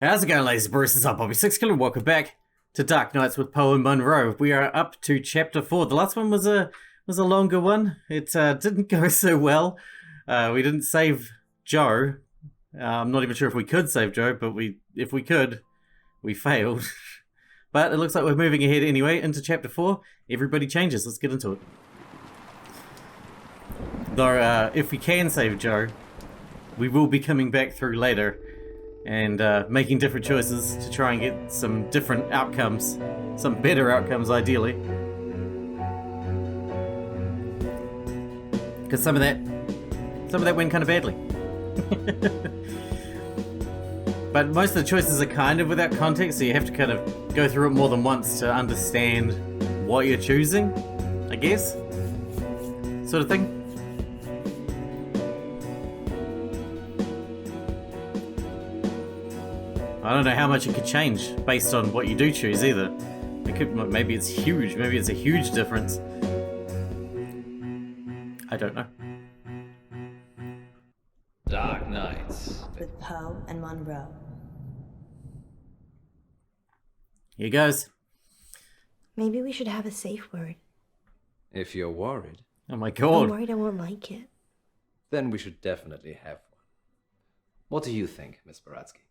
How's it going, ladies and bruises? I'm Bobby Sixkilla, and welcome back to Dark Nights with Poe and Munro. We are up to chapter 4. The last one was a longer one. It didn't go so well. We didn't save Joe. I'm not even sure if we could save Joe, but if we could, we failed. But it looks like we're moving ahead anyway into chapter 4. Everybody changes. Let's get into it. Though, if we can save Joe, we will be coming back through later and making different choices to try and get some different outcomes, some better outcomes ideally. Because some of that went kind of badly. But most of the choices are kind of without context, so you have to kind of go through it more than once to understand what you're choosing, I guess. Sort of thing. I don't know how much it could change based on what you do choose either. Maybe it's huge. Maybe it's a huge difference. I don't know. Dark Nights with Poe and Munro. Here goes. Maybe we should have a safe word. If you're worried, Oh my I'm god. worried I won't like it. then we should definitely have one. What do you think, Miss Baratsky?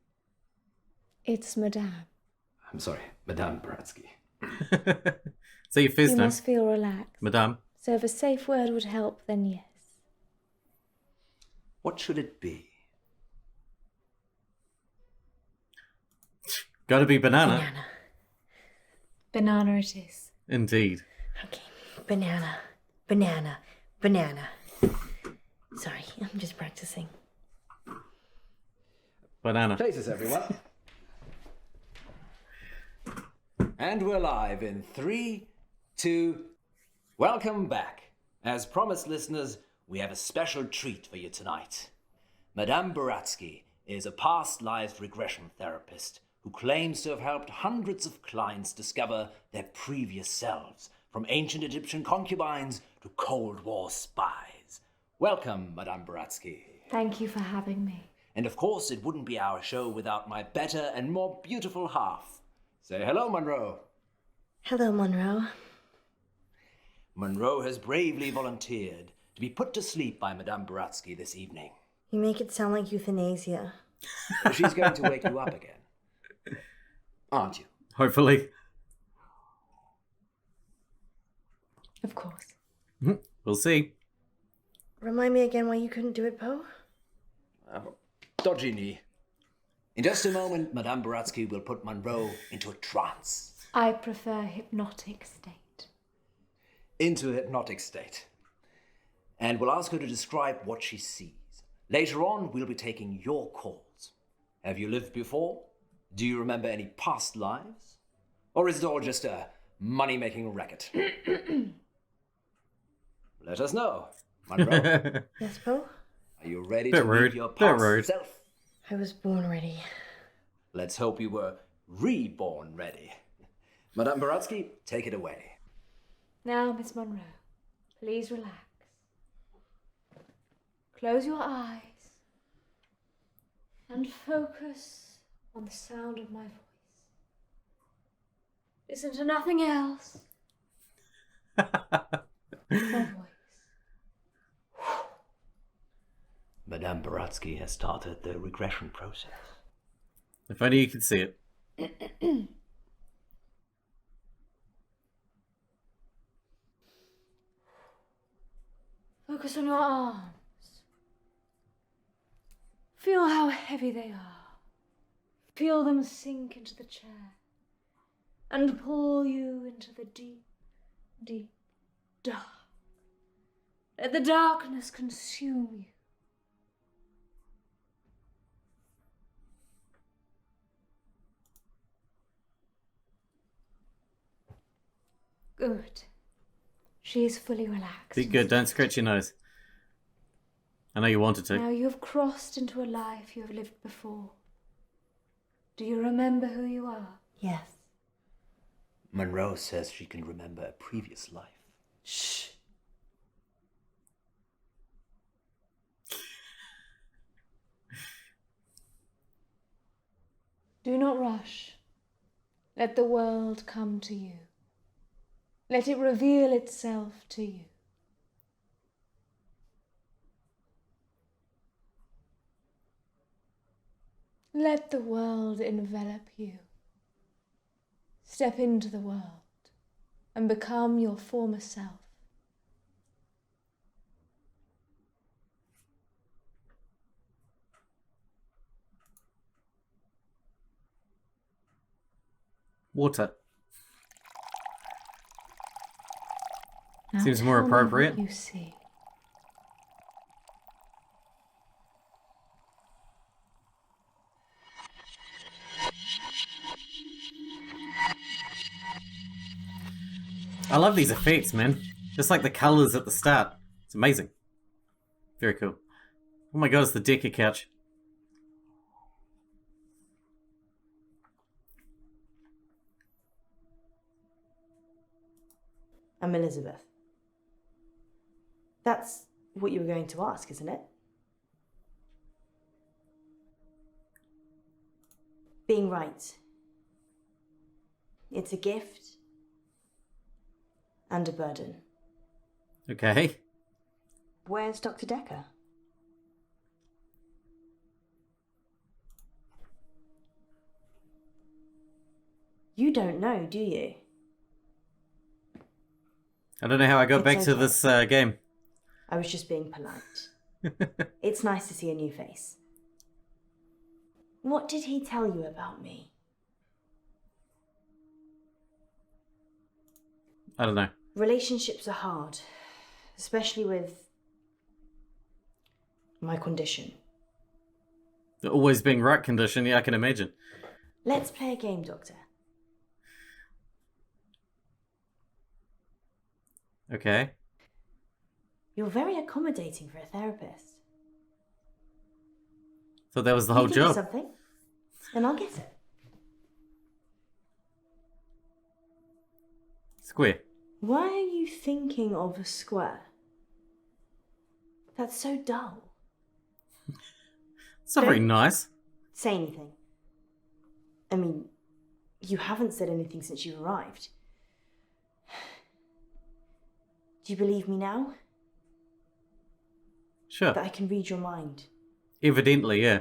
It's Madame. I'm sorry, Madame Baratsky. So your first You name, must feel relaxed. Madame. So if a safe word would help, then yes. What should it be? Gotta be banana. Banana. Banana it is. Indeed. Okay. Banana. Banana. Banana. Sorry, I'm just practicing. Banana. Places, everyone. And we're live in 3, 2... Welcome back. As promised, listeners, we have a special treat for you tonight. Madame Baratsky is a past lives regression therapist who claims to have helped hundreds of clients discover their previous selves, from ancient Egyptian concubines to Cold War spies. Welcome, Madame Baratsky. Thank you for having me. And of course, it wouldn't be our show without my better and more beautiful half. Say hello, Munro. Hello, Munro. Munro has bravely volunteered to be put to sleep by Madame Baratsky this evening. You make it sound like euthanasia. She's going to wake you up again. Aren't you? Hopefully. Of course. We'll see. Remind me again why you couldn't do it, Poe? Dodgy knee. In just a moment, Madame Baratsky will put Munro into a trance. I prefer hypnotic state. Into a hypnotic state. And we'll ask her to describe what she sees. Later on, we'll be taking your calls. Have you lived before? Do you remember any past lives? Or is it all just a money-making racket? Let us know, Munro. Yes, Poe? Are you ready Bit to rude. meet your Bit past rude. self? I was born ready. Let's hope you were reborn ready. Madame Baratsky, take it away. Now, Miss Munro, please relax. Close your eyes and focus on the sound of my voice. Listen to nothing else. My voice. Madame Baratsky has started the regression process. If only you could see it. Focus on your arms. Feel how heavy they are. Feel them sink into the chair and pull you into the deep, deep dark. Let the darkness consume you. Good. She is fully relaxed. Be good, don't scratch your nose. I know you wanted to. Now you have crossed into a life you have lived before. Do you remember who you are? Yes. Munro says she can remember a previous life. Shh. Do not rush. Let the world come to you. Let it reveal itself to you. Let the world envelop you. Step into the world and become your former self. Water. Now Seems more tell me appropriate. what you see. I love these effects, man. Just like the colours at the start. It's amazing. Very cool. Oh my god, it's the Dekker couch. I'm Elizabeth. That's what you were going to ask, isn't it? Being right. It's a gift and a burden. Okay. Where's Dr. Dekker? You don't know, do you? I don't know how I got It's back to okay. this game. I was just being polite. It's nice to see a new face. What did he tell you about me? I don't know. Relationships are hard, especially with my condition. The always being right condition, yeah, I can imagine. Let's play a game, Doctor. Okay. You're very accommodating for a therapist. Thought that was the You whole think of job. something, and I'll get it. Square. Why are you thinking of a square? That's so dull. It's not very Don't- nice. Say anything. I mean, you haven't said anything since you arrived. Do you believe me now? Sure. That I can read your mind? Evidently, yeah.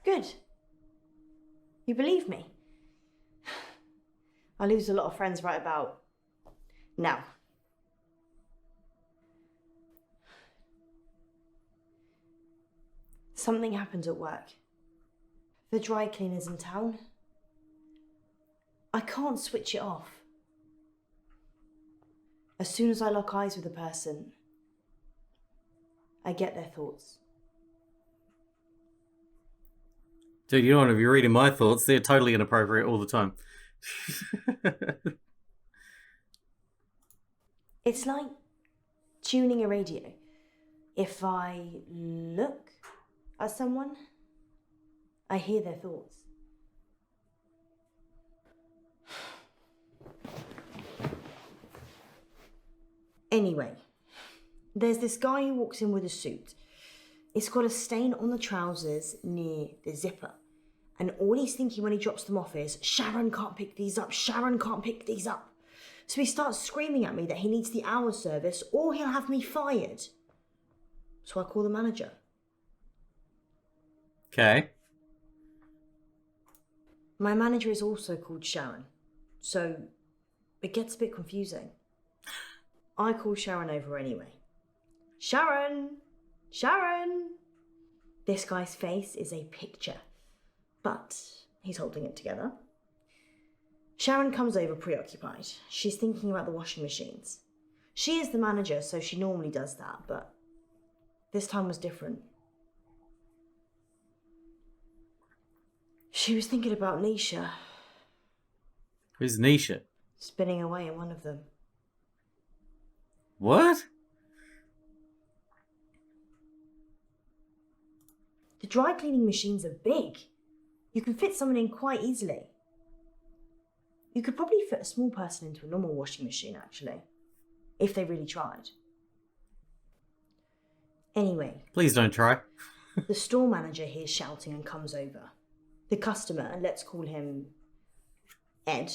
Good. You believe me? I lose a lot of friends right about now. Something happened at work. The dry cleaner's in town. I can't switch it off. As soon as I lock eyes with a person, I get their thoughts. Dude, you don't want to be reading my thoughts. They're totally inappropriate all the time. It's like tuning a radio. If I look at someone, I hear their thoughts. Anyway, there's this guy who walks in with a suit. It's got a stain on the trousers near the zipper. And all he's thinking when he drops them off is, Sharon can't pick these up, Sharon can't pick these up. So he starts screaming at me that he needs the hour service or he'll have me fired. So I call the manager. Okay. My manager is also called Sharon, so it gets a bit confusing. I call Sharon over anyway. Sharon! Sharon! This guy's face is a picture, but he's holding it together. Sharon comes over preoccupied. She's thinking about the washing machines. She is the manager, so she normally does that, but this time was different. She was thinking about Nisha, Who's Nisha? spinning away in one of them. What? The dry cleaning machines are big. You can fit someone in quite easily. You could probably fit a small person into a normal washing machine, actually, if they really tried. Anyway, Please don't try. the store manager hears shouting and comes over. The customer, let's call him Ed,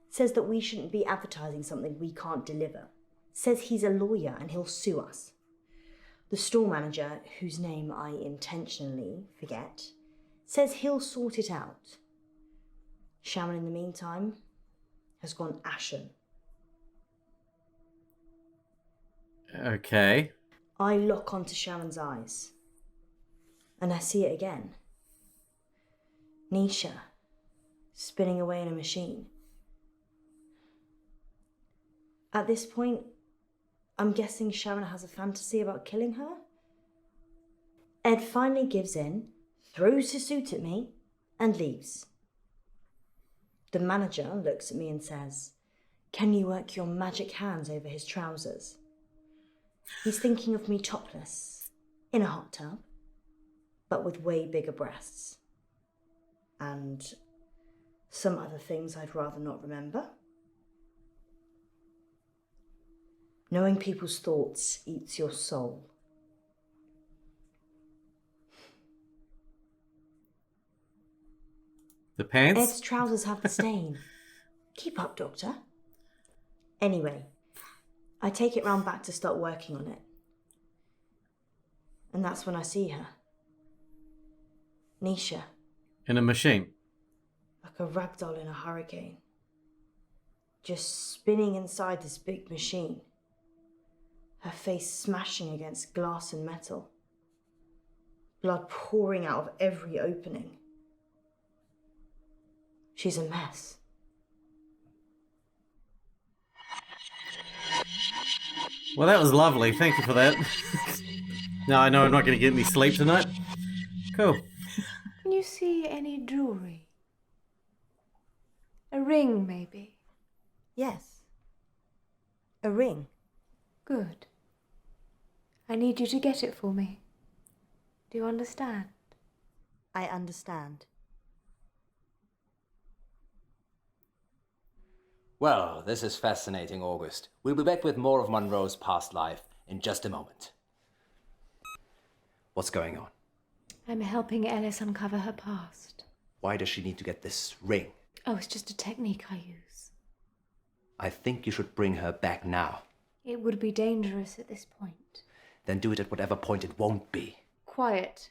says that we shouldn't be advertising something we can't deliver. Says he's a lawyer and he'll sue us. The store manager, whose name I intentionally forget, says he'll sort it out. Sharon, in the meantime, has gone ashen. Okay. I lock onto Sharon's eyes, and I see it again. Nisha, spinning away in a machine. At this point, I'm guessing Sharon has a fantasy about killing her. Ed finally gives in, throws his suit at me, and leaves. The manager looks at me and says, "Can you work your magic hands over his trousers?" He's thinking of me topless, in a hot tub, but with way bigger breasts. And some other things I'd rather not remember. Knowing people's thoughts eats your soul. The pants? Ed's trousers have the stain. Keep up, Doctor. Anyway, I take it round back to start working on it. And that's when I see her. Nisha. In a machine. Like a ragdoll in a hurricane. Just spinning inside this big machine. Her face smashing against glass and metal. Blood pouring out of every opening. She's a mess. Well, that was lovely. Thank you for that. Now I know I'm not going to get any sleep tonight. Cool. Can you see any jewelry? A ring, maybe? Yes. A ring. Good. I need you to get it for me. Do you understand? I understand. Well, this is fascinating, August. We'll be back with more of Munro's past life in just a moment. What's going on? I'm helping Ellis uncover her past. Why does she need to get this ring? Oh, it's just a technique I use. I think you should bring her back now. It would be dangerous at this point. Then do it at whatever point it won't be. Quiet.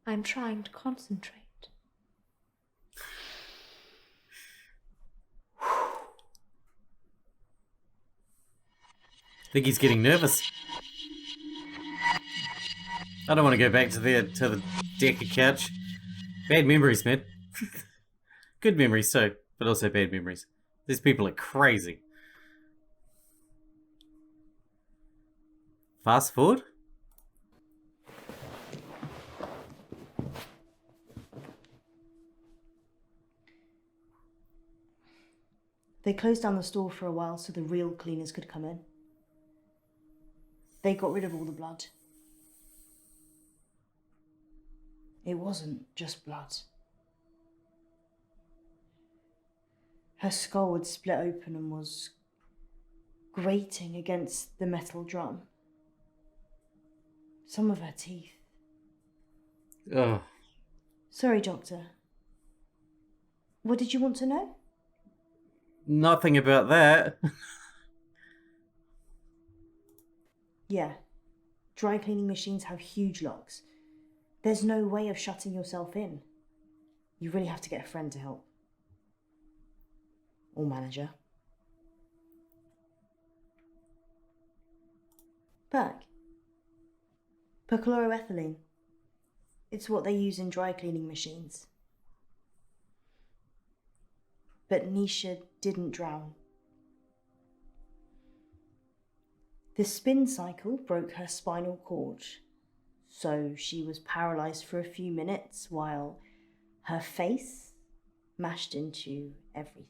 I'm trying to concentrate. I think he's getting nervous. I don't want to go back to the Dekker couch. Bad memories, man. Good memories too, but also bad memories. These people are crazy. Fast forward. They closed down the store for a while so the real cleaners could come in. They got rid of all the blood. It wasn't just blood. Her skull had split open and was grating against the metal drum. Some of her teeth. Ugh. Sorry, Doctor. What did you want to know? Nothing about that. Yeah. Dry cleaning machines have huge locks. There's no way of shutting yourself in. You really have to get a friend to help. Or manager. Berg. Perchloroethylene. It's what they use in dry cleaning machines. But Nisha didn't drown. The spin cycle broke her spinal cord, so she was paralyzed for a few minutes while her face mashed into everything.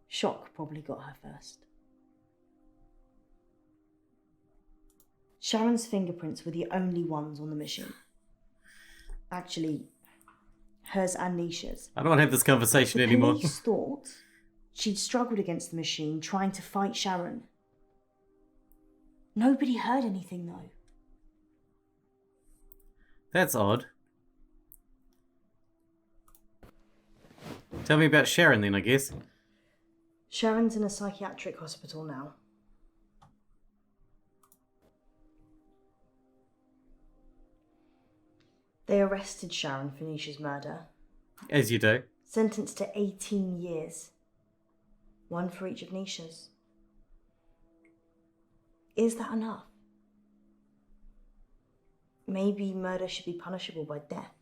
Shock probably got her first. Sharon's fingerprints were the only ones on the machine. Actually, hers and Nisha's. I don't want to have this conversation The anymore. police thought she'd struggled against the machine trying to fight Sharon. Nobody heard anything though. That's odd. Tell me about Sharon then, I guess. Sharon's in a psychiatric hospital now. They arrested Sharon for Nisha's murder. As you do. Sentenced to 18 years. One for each of Nisha's. Is that enough? Maybe murder should be punishable by death.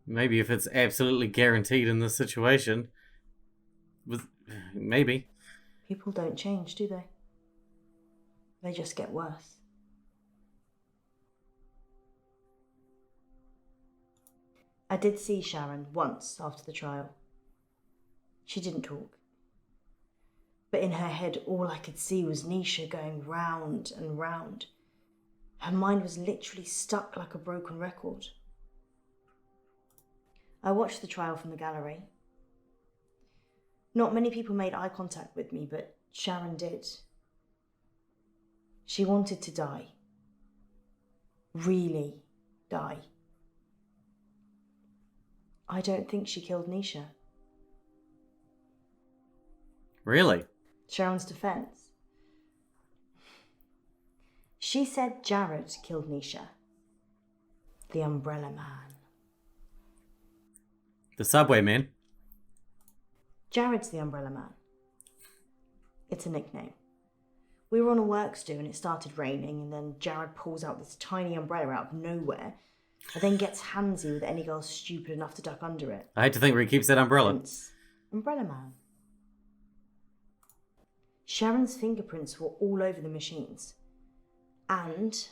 Maybe if it's absolutely guaranteed in this situation. Maybe. People don't change, do they? They just get worse. I did see Sharon once after the trial. She didn't talk. But in her head, all I could see was Nisha going round and round. Her mind was literally stuck like a broken record. I watched the trial from the gallery. Not many people made eye contact with me, but Sharon did. She wanted to die. Really die. I don't think she killed Nisha. Really? Sharon's defense. She said Jared killed Nisha. The Umbrella Man. The Subway Man. Jared's the Umbrella Man. It's a nickname. We were on a works do and it started raining, and then Jared pulls out this tiny umbrella out of nowhere and then gets handsy with any girl stupid enough to duck under it. I hate to think where he keeps that umbrella. Hence, Umbrella Man. Sharon's fingerprints were all over the machines. And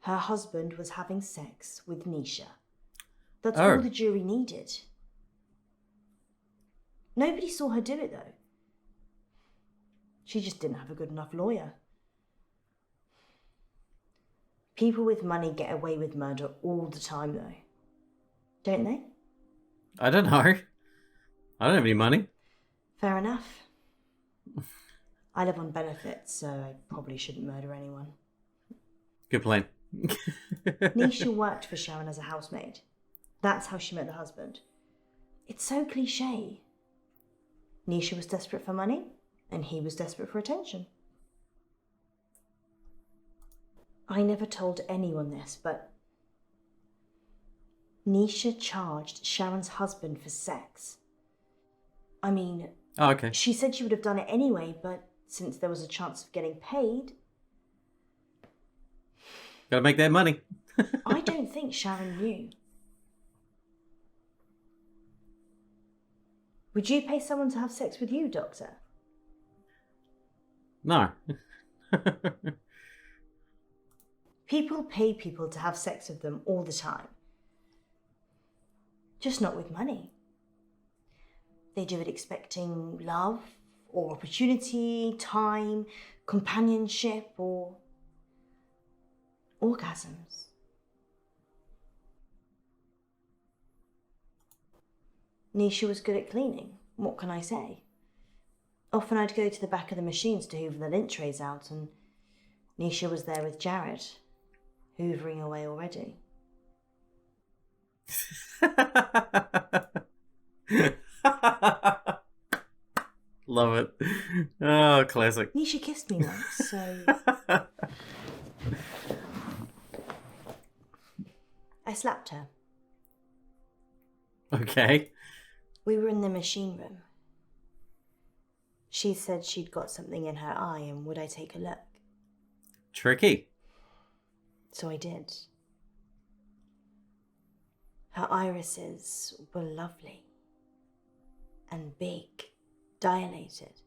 her husband was having sex with Nisha. That's all the jury needed. Nobody saw her do it, though. She just didn't have a good enough lawyer. People with money get away with murder all the time, though. Don't they? I don't know. I don't have any money. Fair enough. I live on benefits, so I probably shouldn't murder anyone. Good plan. Nisha worked for Sharon as a housemaid. That's how she met the husband. It's so cliche. Nisha was desperate for money, and he was desperate for attention. I never told anyone this, but Nisha charged Sharon's husband for sex. I mean, okay. She said she would have done it anyway, but since there was a chance of getting paid... Gotta make that money. I don't think Sharon knew. Would you pay someone to have sex with you, Doctor? No. People pay people to have sex with them all the time. Just not with money. They do it expecting love, or opportunity, time, companionship, or orgasms. Nisha was good at cleaning. What can I say? Often I'd go to the back of the machines to hoover the lint trays out, and Nisha was there with Jared, hoovering away already. Love it. Oh, classic. Nisha kissed me once, so... I slapped her. Okay. We were in the machine room. She said she'd got something in her eye and would I take a look? Tricky. So I did. Her irises were lovely and big, dilated.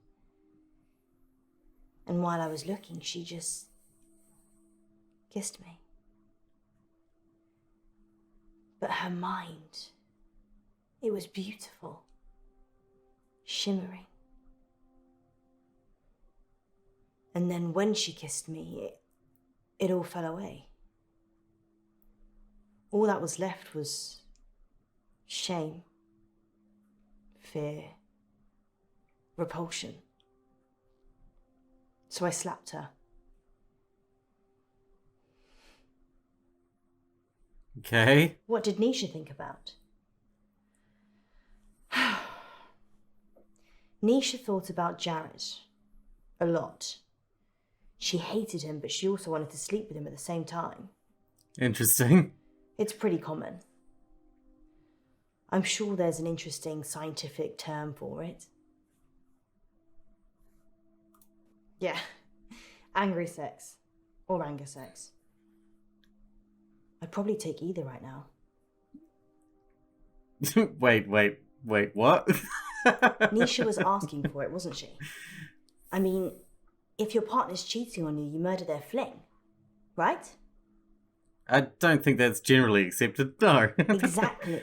And while I was looking, she just kissed me. But her mind, it was beautiful, shimmering. And then when she kissed me, it all fell away. All that was left was shame, fear, repulsion. So I slapped her. Okay. What did Nisha think about? Nisha thought about Jared. A lot. She hated him, but she also wanted to sleep with him at the same time. Interesting. It's pretty common. I'm sure there's an interesting scientific term for it. Yeah. Angry sex. Or anger sex. I'd probably take either right now. Wait, what? Nisha was asking for it, wasn't she? I mean, if your partner's cheating on you, you murder their fling, right? I don't think that's generally accepted, no. Exactly.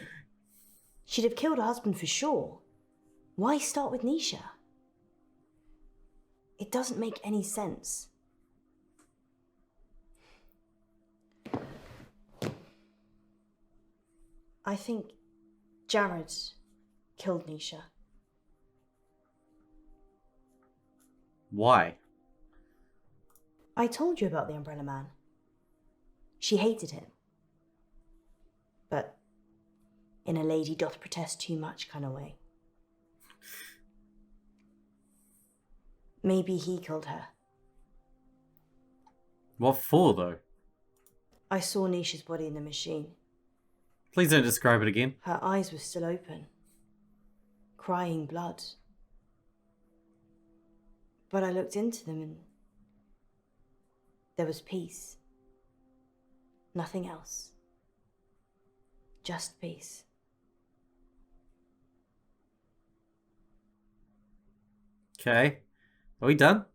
She'd have killed her husband for sure. Why start with Nisha? It doesn't make any sense. I think Jared killed Nisha. Why? I told you about the Umbrella Man. She hated him. But in a lady doth protest too much kind of way. Maybe he killed her. What for, though? I saw Nisha's body in the machine. Please don't describe it again. Her eyes were still open, crying blood. But I looked into them and there was peace. Nothing else. Just peace. Okay. Are we done?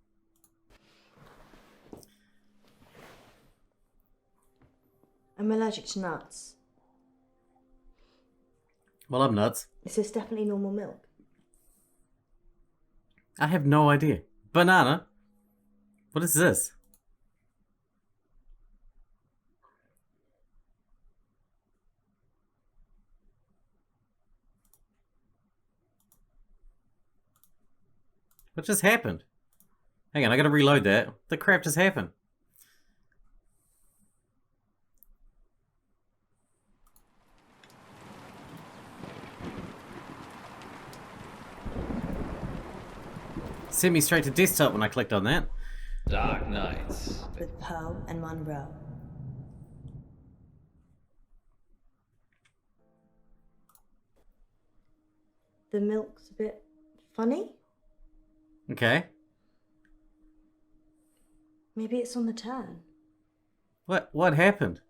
I'm allergic to nuts. Well, I'm nuts. Is this definitely normal milk? I have no idea. Banana? What is this? What just happened? Hang on, I gotta reload that. What the crap just happened? Sent me straight to desktop when I clicked on that. Dark Nights. With Poe and Munro. The milk's a bit funny. Okay. Maybe it's on the turn. What happened?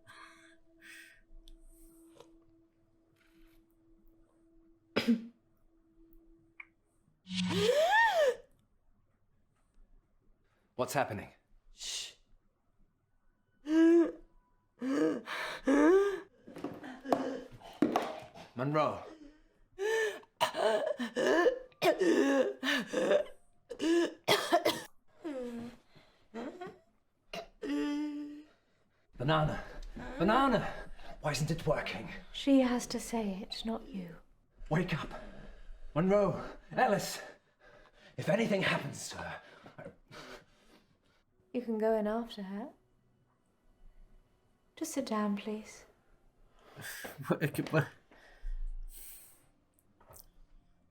What's happening? Shh. Munro. Banana. Banana. Why isn't it working? She has to say it, not you. Wake up. Munro. Alice. If anything happens to her... You can go in after her. Just sit down, please. What?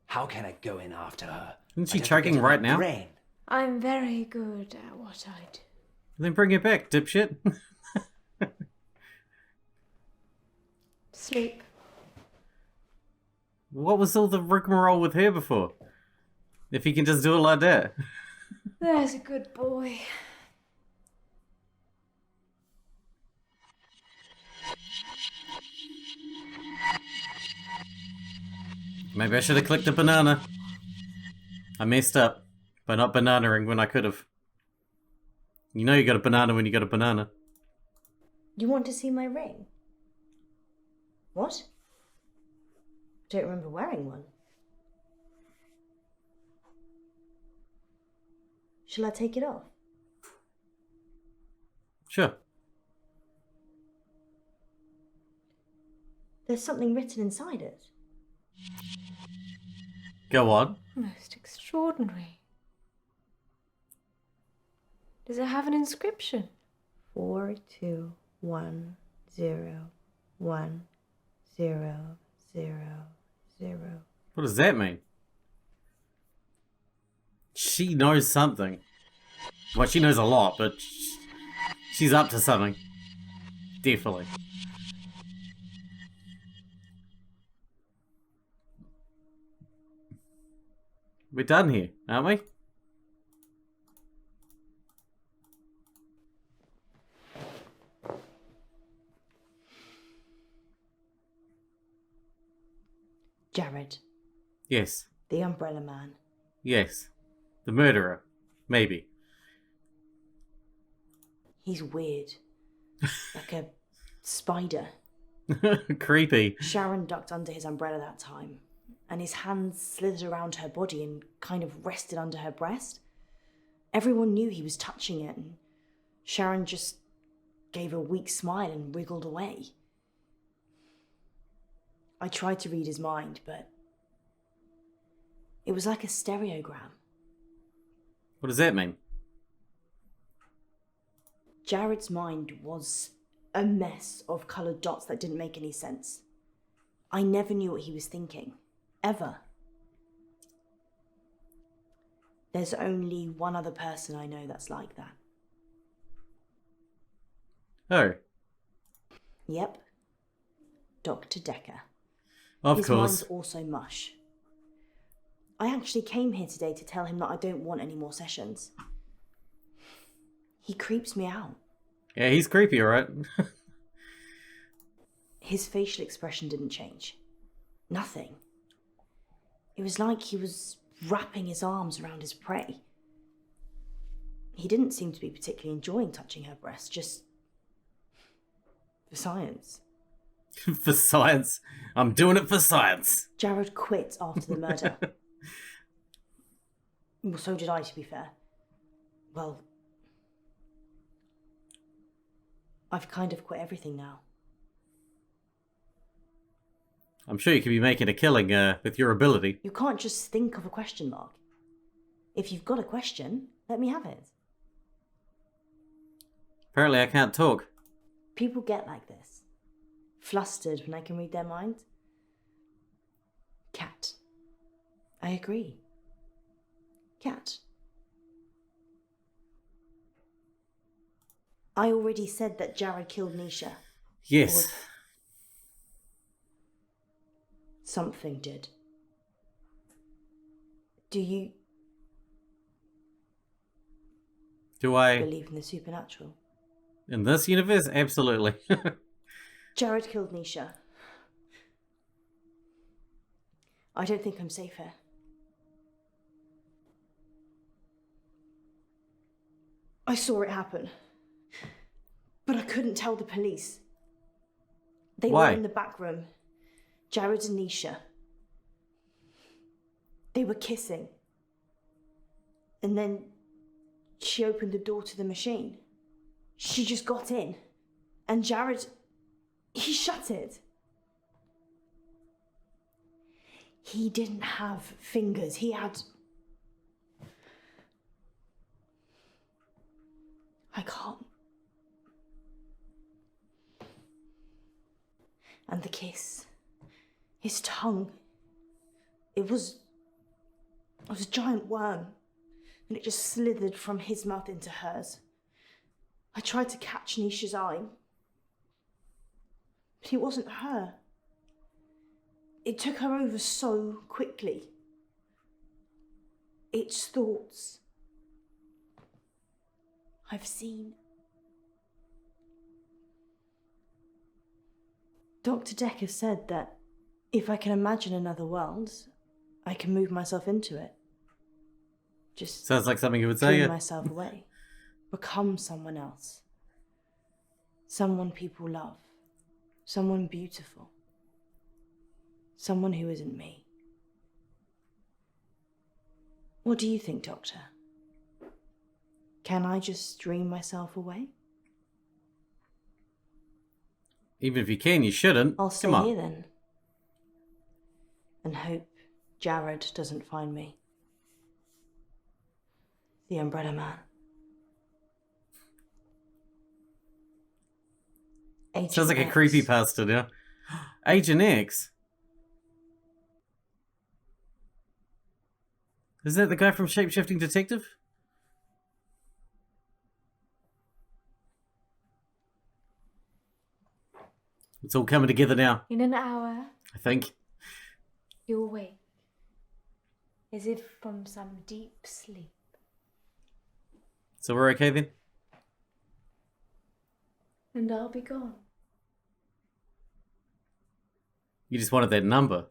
How can I go in after her? Isn't she I don't choking get right my now? brain. I'm very good at what I do. Then bring it back, dipshit. Sleep. What was all the rigmarole with her before? If he can just do it like that. There's a good boy. Maybe I should have clicked a banana. I messed up by not bananaing when I could have. You know you got a banana when you got a banana. You want to see my ring? What? I don't remember wearing one. Shall I take it off? Sure. There's something written inside it. Go on. Most extraordinary. Does it have an inscription? 4210 1 0 0 0. What does that mean? She knows something. Well, she knows a lot, but she's up to something. Definitely. We're done here, aren't we? Jared, Yes. the Umbrella Man. Yes. The murderer. Maybe. He's weird. Like a spider. Creepy. Sharon ducked under his umbrella that time, and his hands slithered around her body and kind of rested under her breast. Everyone knew he was touching it, and Sharon just gave a weak smile and wriggled away. I tried to read his mind, but it was like a stereogram. What does that mean? Jared's mind was a mess of coloured dots that didn't make any sense. I never knew what he was thinking. Ever. There's only one other person I know that's like that. Oh. Yep. Dr. Dekker. Of His course. mind's also mush. I actually came here today to tell him that I don't want any more sessions. He creeps me out. Yeah, he's creepy, alright? His facial expression didn't change. Nothing. It was like he was wrapping his arms around his prey. He didn't seem to be particularly enjoying touching her breast, just for science. For science. I'm doing it for science. Jared quit after the murder. Well, so did I, to be fair. Well, I've kind of quit everything now. I'm sure you could be making a killing with your ability. You can't just think of a question mark. If you've got a question, let me have it. Apparently I can't talk. People get like this. Flustered when I can read their mind. Cat. I agree. Cat. I already said that Jared killed Nisha. Yes. Something did. Do you Do I... believe in the supernatural? In this universe? Absolutely. Jared killed Nisha. I don't think I'm safe here. I saw it happen. But I couldn't tell the police. They Why? were in the back room. Jared and Nisha. They were kissing. And then she opened the door to the machine. She just got in. And Jared, he shut it. He didn't have fingers. He had... I can't. And the kiss. His tongue. It was a giant worm. And it just slithered from his mouth into hers. I tried to catch Nisha's eye. But it wasn't her. It took her over so quickly. It's thoughts I've seen. Dr. Dekker said that if I can imagine another world, I can move myself into it. Just Sounds like something you would say. dream myself away. Become someone else. Someone people love. Someone beautiful. Someone who isn't me. What do you think, Doctor? Can I just dream myself away? Even if you can, you shouldn't. I'll stay Come on. here then. And hope Jared doesn't find me. The Umbrella Man. Sounds like a X. creepypasta now. Agent X. Is that the guy from Shapeshifting Detective? It's all coming together now, In an hour, I think. you'll wake, as if from some deep sleep. So we're okay then? And I'll be gone. You just wanted that number.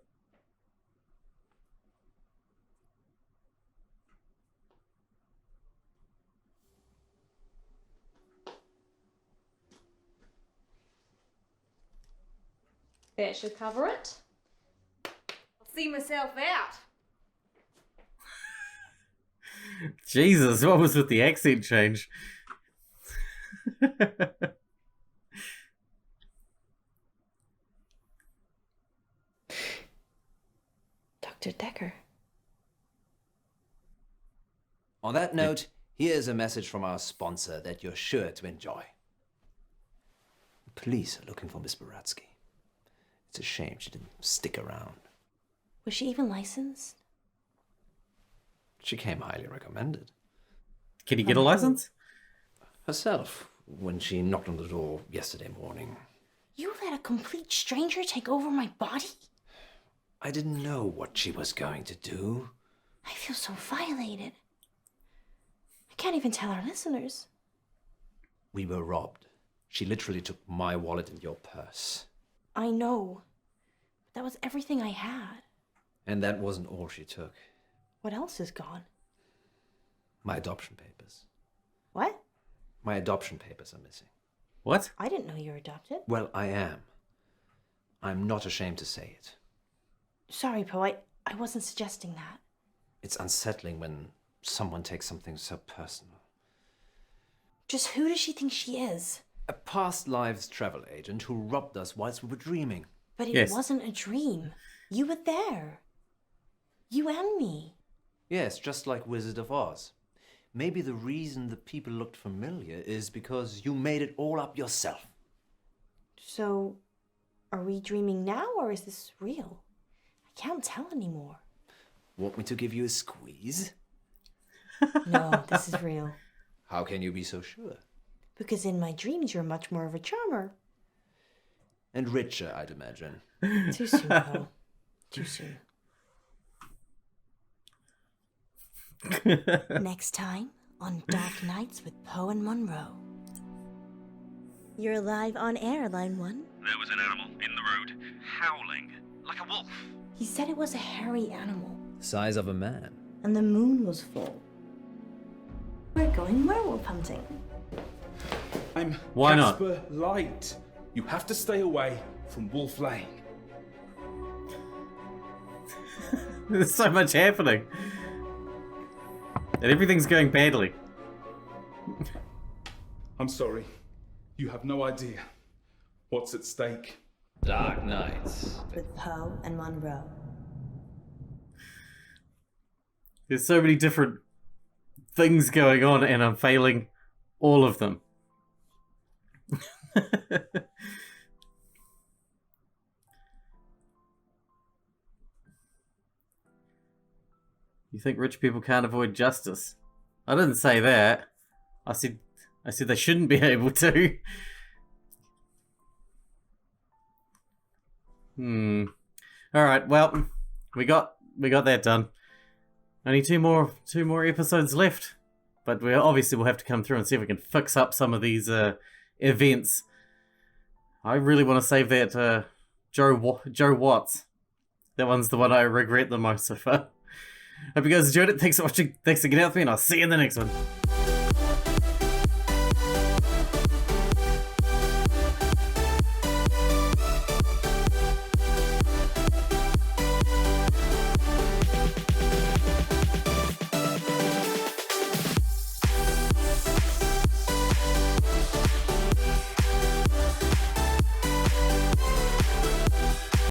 That should cover it. I'll see myself out. Jesus, what was with the accent change? Dr. Dekker. On that note, here's a message from our sponsor that you're sure to enjoy. The police are looking for Miss Buratsky. It's a shame she didn't stick around. Was she even licensed? She came highly recommended. Can you get a license? Herself, when she knocked on the door yesterday morning. You let a complete stranger take over my body? I didn't know what she was going to do. I feel so violated. I can't even tell our listeners. We were robbed. She literally took my wallet and your purse. I know. But that was everything I had. And that wasn't all she took. What else is gone? My adoption papers. What? My adoption papers are missing. What? I didn't know you were adopted. Well, I am. I'm not ashamed to say it. Sorry, Poe. I wasn't suggesting that. It's unsettling when someone takes something so personal. Just who does she think she is? A past lives travel agent who robbed us whilst we were dreaming. But it Yes. wasn't a dream. You were there. You and me. Yes, just like Wizard of Oz. Maybe the reason the people looked familiar is because you made it all up yourself. So, are we dreaming now or is this real? I can't tell anymore. Want me to give you a squeeze? No, this is real. How can you be so sure? Because in my dreams, you're much more of a charmer. And richer, I'd imagine. Too soon, Poe. Too soon. Next time on Dark Nights with Poe and Munro. You're live on air, Line 1. There was an animal in the road, howling, like a wolf. He said it was a hairy animal, Size of a man. and the moon was full. We're going werewolf hunting. I'm Why not? Casper Light. You have to stay away from Wolf Lane. There's so much happening. And everything's going badly. I'm sorry. You have no idea what's at stake. Dark Nights. With Poe and Munro. There's so many different things going on and I'm failing all of them. You think rich people can't avoid justice? I didn't say that. I said they shouldn't be able to. Alright, well, we got that done. Only two more episodes left. But we'll have to come through and see if we can fix up some of these events. I really want to save that Joe Watts. That one's the one I regret the most so far. Hope you guys enjoyed it. Thanks for watching. Thanks for getting out with me, and I'll see you in the next one.